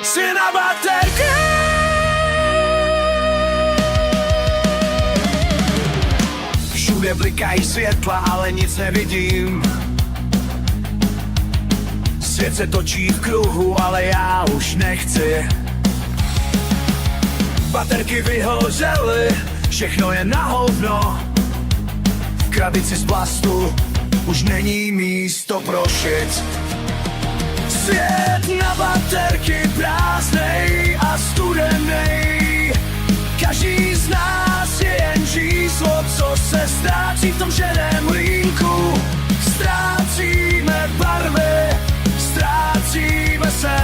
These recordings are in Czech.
si na baterky. Všude blikají světla, ale nic nevidím. Svět se točí v kruhu, ale já už nechci. Baterky vyhořely, všechno je na hovno. V krabici z plastu už není místo pro shit. Svět na baterky prázdnej a studenej. Každý z nás je jen číslo, co se ztrácí v tom šedém mlýnku. Ztrácíme barvy, ztrácíme se.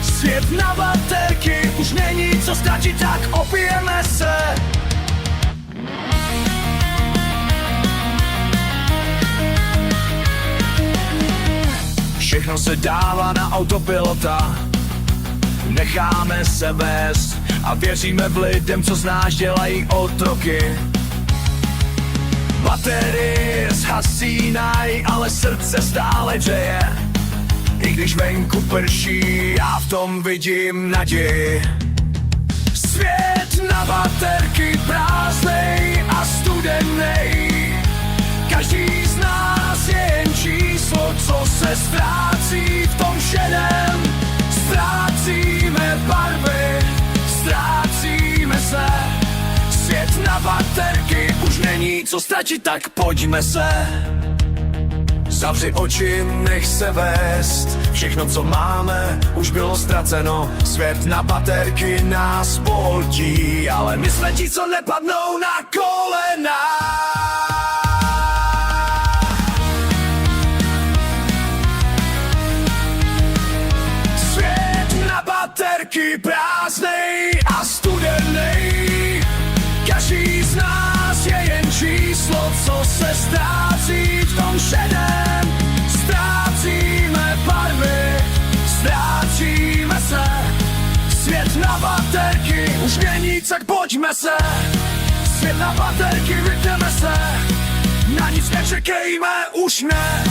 Svět na baterky už není co ztratit, tak opijeme se. Všechno se dává na autopilota. Necháme se vést a věříme v lidem, co z nás dělají otroky. Baterie zhasínají, ale srdce stále dřeje. I když venku prší, já v tom vidím naději. Svět na baterky prázdnej a studenej. Každý z nás je jen číslo, co se ztrácí v tom šedém. Ztrácíme barvy, ztrácíme se. Svět na baterky už není co ztratit, tak pojďme se. Zavři oči, nech se vést. Všechno, co máme, už bylo ztraceno. Svět na baterky nás pohltí, ale my jsme ti, co nepadnou na kolena. Svět na baterky prázdnej a studenej. Každý z nás je jen číslo, co se ztrácí v tom šedém. Ztrácíme barvy, ztrácíme se. Svět na baterky už není, tak pojďme se. Svět na baterky, vypněme se. Na nic nečekejme, už ne.